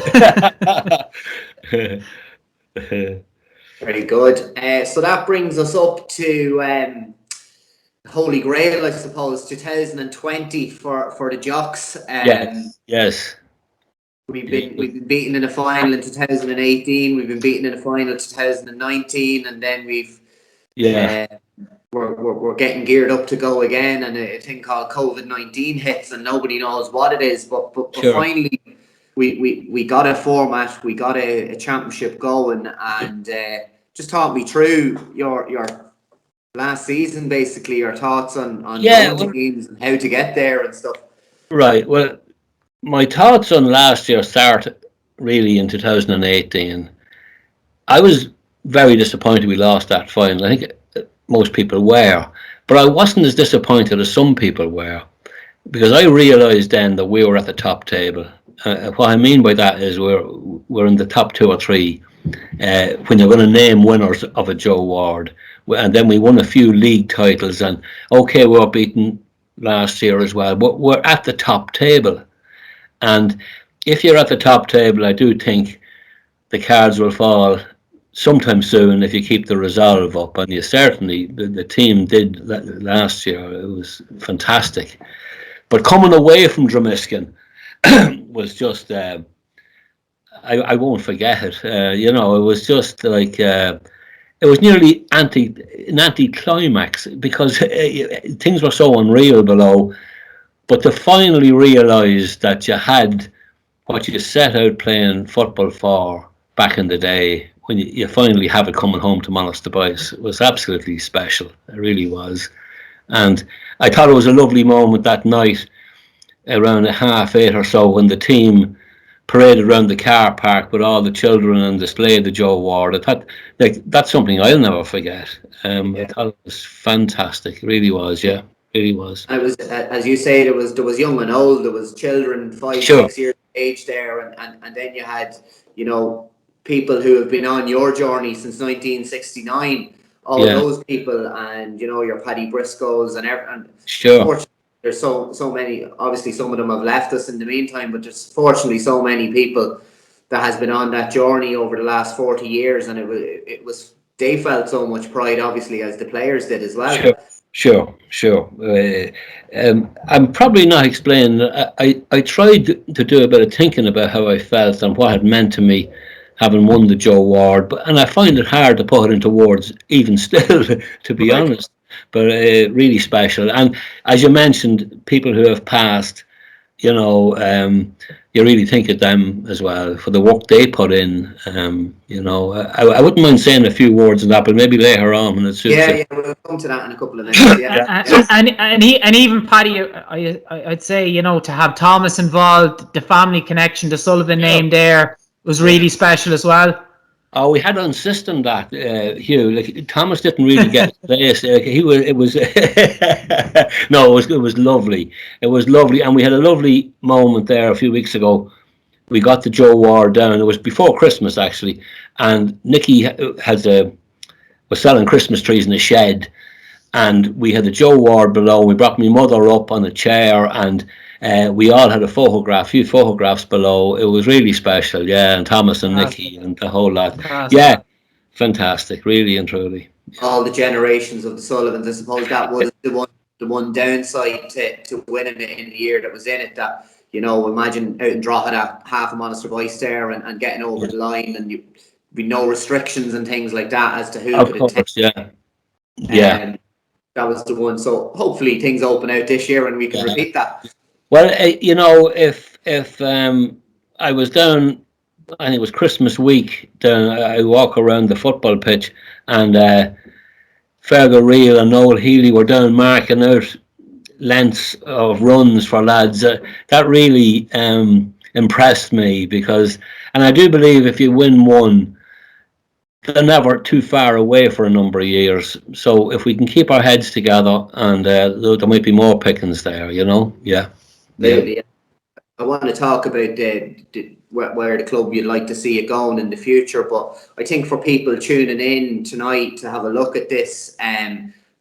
Very good. So that brings us up to Holy Grail, I suppose, 2020 for the Jocks. Yes. We've been beaten in a final in 2018. We've been beaten in a final in 2019, and then we're getting geared up to go again. And a thing called COVID-19 hits, and nobody knows what it is. But sure. Finally, we got a format, we got a championship going, and just talk me through your last season, basically your thoughts on going to games and how to get there and stuff. Right. Well, my thoughts on last year start really in 2018. I was very disappointed we lost that final. I think most people were, but I wasn't as disappointed as some people were, because I realised then that we were at the top table. What I mean by that is we're in the top 2 or 3 when you're going to name winners of a Joe Ward, and then we won a few league titles, and okay, we were beaten last year as well, but we're at the top table. And if you're at the top table, I do think the cards will fall sometime soon if you keep the resolve up. And you certainly, the team did that last year. It was fantastic. But coming away from Dromiskin was just, I won't forget it. It was just like, it was nearly an anti-climax, because things were so unreal below. But to finally realise that you had what you set out playing football for back in the day, when you finally have it coming home to Monasterboice, was absolutely special. It really was. And I thought it was a lovely moment that night, around 8:30 or so, when the team paraded around the car park with all the children and displayed the Joe Ward. I thought, that's something I'll never forget. I thought it was fantastic. It really was, yeah. Really was. I was, as you say, there was young and old, there was children 5-6 years of age there, and then you had people who have been on your journey since 1969, all those people, and your Paddy Briscoes and sure. There's so many. Obviously, some of them have left us in the meantime, but there's fortunately so many people that has been on that journey over the last 40 years, and it was they felt so much pride, obviously, as the players did as well. Sure. I'm probably not explaining. I tried to do a bit of thinking about how I felt and what it meant to me having won the Joe Ward, and I find it hard to put it into words even still, to be honest. But really special. And as you mentioned, people who have passed, you really think of them as well for the work they put in. I wouldn't mind saying a few words on that, but maybe later on when it suits you. We'll come to that in a couple of minutes. And even Paddy, I'd say to have Thomas involved, the family connection, the Sullivan name there was really special as well. Oh, we had to insist on that, Hugh. Like, Thomas didn't really get place. It was lovely. It was lovely, and we had a lovely moment there a few weeks ago we got the Joe Ward down. It was before Christmas actually, and Nicky was selling Christmas trees in a shed, and we had the Joe Ward below. We brought my mother up on a chair, and we all had a few photographs below. It was really special, yeah. And Thomas and Nicky and the whole lot, yeah, fantastic, really and truly. All the generations of the Sullivans. I suppose that was the one downside to winning it in the year that was in it. That, you know, imagine out in Drogheda, half a Monaster Vice there, and getting over the line, and you be no restrictions and things like that as to who Of could course, attend. yeah. That was the one. So hopefully things open out this year and we can repeat that. Well, you know, if I was down, and it was Christmas week, down, I walk around the football pitch, and Fergal Reel and Noel Healy were down marking out lengths of runs for lads. That really impressed me, because, and I do believe if you win one, they're never too far away for a number of years. So if we can keep our heads together, and there might be more pickings there, you know, yeah. Absolutely. I want to talk about where the club you'd like to see it going in the future, but I think for people tuning in tonight to have a look at this,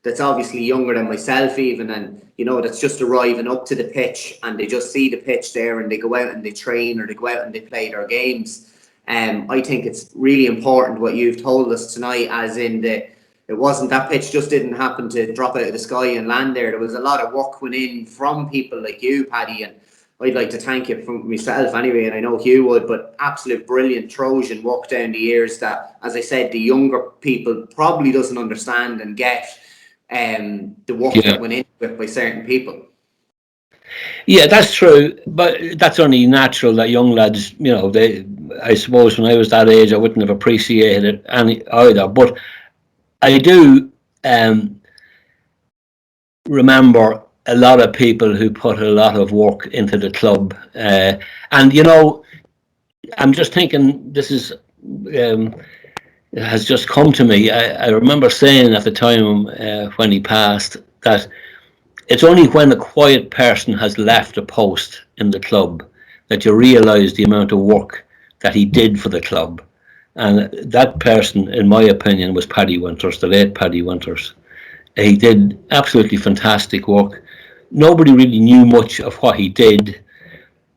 that's obviously younger than myself even, and you know, that's just arriving up to the pitch and they just see the pitch there and they go out and they train, or they go out and they play their games. I think it's really important what you've told us tonight, as in it wasn't, that pitch just didn't happen to drop out of the sky and land there. There was a lot of work went in from people like you, Paddy, and I'd like to thank you from myself anyway, and I know Hugh would, but absolute brilliant Trojan walk down the years that, as I said, the younger people probably doesn't understand and get the work that went into it by certain people. Yeah, that's true, but that's only natural that young lads, you know, I suppose when I was that age, I wouldn't have appreciated it either. But I do remember a lot of people who put a lot of work into the club, and you know, I'm just thinking, this is it has just come to me. I remember saying at the time when he passed that it's only when a quiet person has left a post in the club that you realise the amount of work that he did for the club. And that person, in my opinion, was Paddy Winters, the late Paddy Winters. He did absolutely fantastic work. Nobody really knew much of what he did,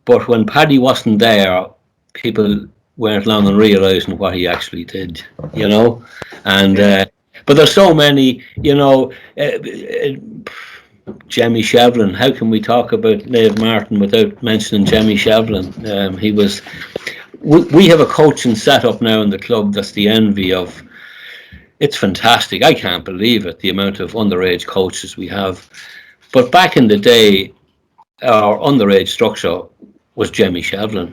but when Paddy wasn't there, people weren't long on realising what he actually did, you know. And but there's so many, you know. Jemmy Shevlin. How can we talk about Naomh Mairtin without mentioning Jemmy Shevlin? He was. We have a coaching setup now in the club that's the envy of. It's fantastic. I can't believe it, the amount of underage coaches we have. But back in the day, our underage structure was Jemmy Shevlin.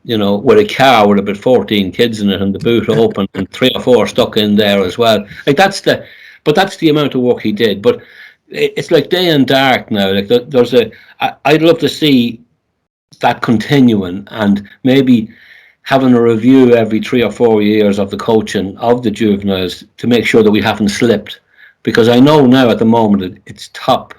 You know, with a car with about 14 kids in it and the boot open and 3 or 4 stuck in there as well. Like that's the amount of work he did. But it's like day and dark now. Like I'd love to see that continuing, and maybe having a review every 3 or 4 years of the coaching of the juveniles to make sure that we haven't slipped. Because I know now at the moment it's top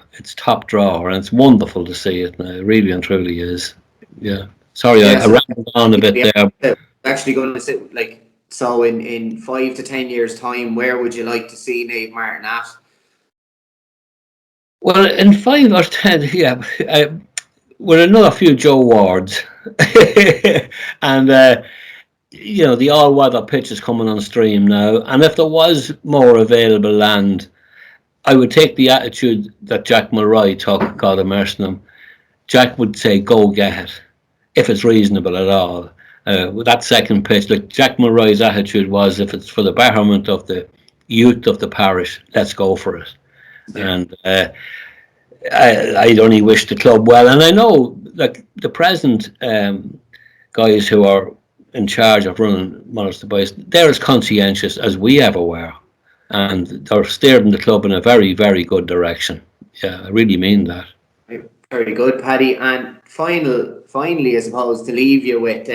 drawer, and it's wonderful to see it now. It really and truly is. Yeah. Sorry, I rambled on a bit there. Actually going to say, like, so in 5 to 10 years' time, where would you like to see Naomh Mairtin at? Well, in 5 or 10, yeah, with another few Joe Wards, and you know, the all-weather pitch is coming on stream now, and if there was more available land, I would take the attitude that Jack Mulroy took, God have mercy on him. Jack would say, go get it, if it's reasonable at all. With that second pitch, like Jack Mulroy's attitude was, if it's for the betterment of the youth of the parish, let's go for it. Yeah. And I'd only wish the club well, and I know like the present guys who are in charge of running Monaster Boys, they're as conscientious as we ever were, and they're steering the club in a very, very good direction. Yeah, I really mean that. Very good, Paddy. And finally, I suppose, to leave you with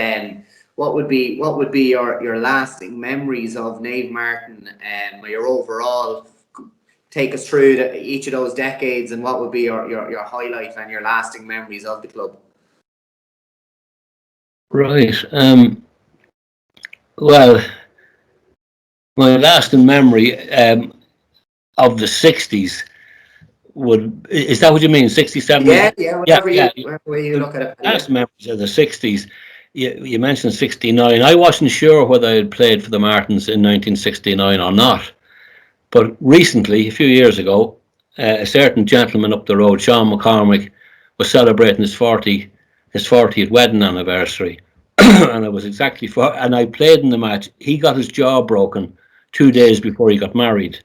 what would be your lasting memories of Naomh Mairtin, your overall. Take us through each of those decades, and what would be your highlight and your lasting memories of the club? Right. Well, my lasting memory of the 60s is that what you mean? 60s, 70s? Yeah, Yeah, yeah. whatever way you The look at it. last memories of the 60s. You mentioned 69. I wasn't sure whether I had played for the Martins in 1969 or not. But recently, a few years ago, a certain gentleman up the road, Sean McCormick, was celebrating his 40th wedding anniversary. And it was exactly and I played in the match. He got his jaw broken 2 days before he got married.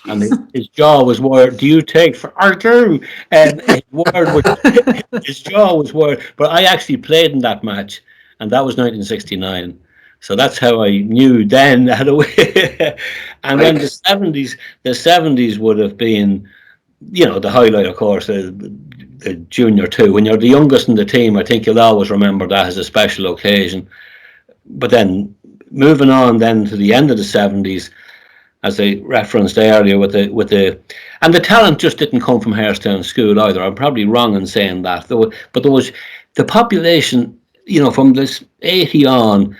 And his jaw was wired. Do you take for I do? And his jaw was wired. But I actually played in that match, and that was 1969. So that's how I knew then how to. And then the 70s would have been, the highlight, of course, the junior two. When you're the youngest in the team, I think you'll always remember that as a special occasion. But then moving on then to the end of the 70s, as I referenced earlier, and the talent just didn't come from Harestown School either. I'm probably wrong in saying that, but there was the population. From this 80 on,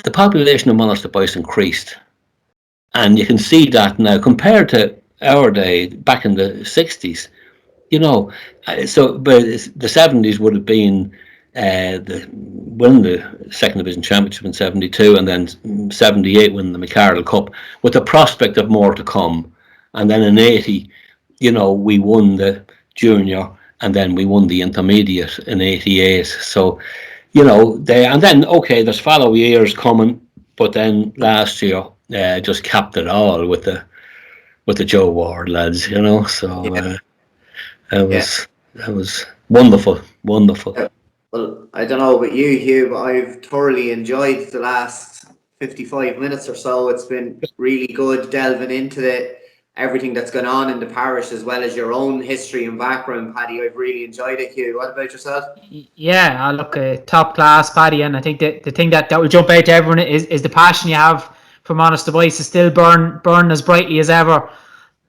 the population of Munster Boys increased, and you can see that now compared to our day back in the 60s. But the 70s would have been winning the second division championship in 72, and then 78 winning the McCardle Cup, with the prospect of more to come. And then in 80, we won the junior, and then we won the intermediate in 88. So, and then, okay, there's follow years coming, but then last year just capped it all with the Joe Ward lads, so that was wonderful, wonderful. Well, I don't know about you, Hugh, but I've thoroughly enjoyed the last 55 minutes or so. It's been really good delving into everything that's gone on in the parish, as well as your own history and background, Paddy. I've really enjoyed it, Hugh. What about yourself? Yeah, I look top class, Paddy, and I think the thing that will jump out to everyone is the passion you have for Monster Boys is still burn as brightly as ever.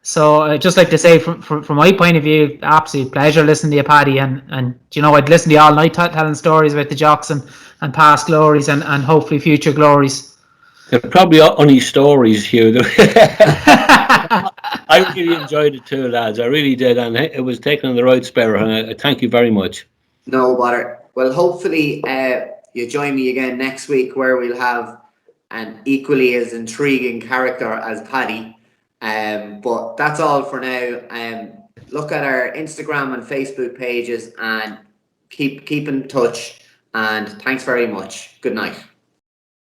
So I'd just like to say, from my point of view, absolute pleasure listening to you, Paddy, and I'd listen to you all night telling stories about the Jocks and past glories and hopefully future glories. They're probably only stories, Hugh. I really enjoyed it too, lads. I really did, and it was taken in the right spirit, and I thank you very much. No bother. Well, hopefully you join me again next week, where we'll have an equally as intriguing character as Paddy. But that's all for now. Look at our Instagram and Facebook pages and keep in touch. And thanks very much. Good night.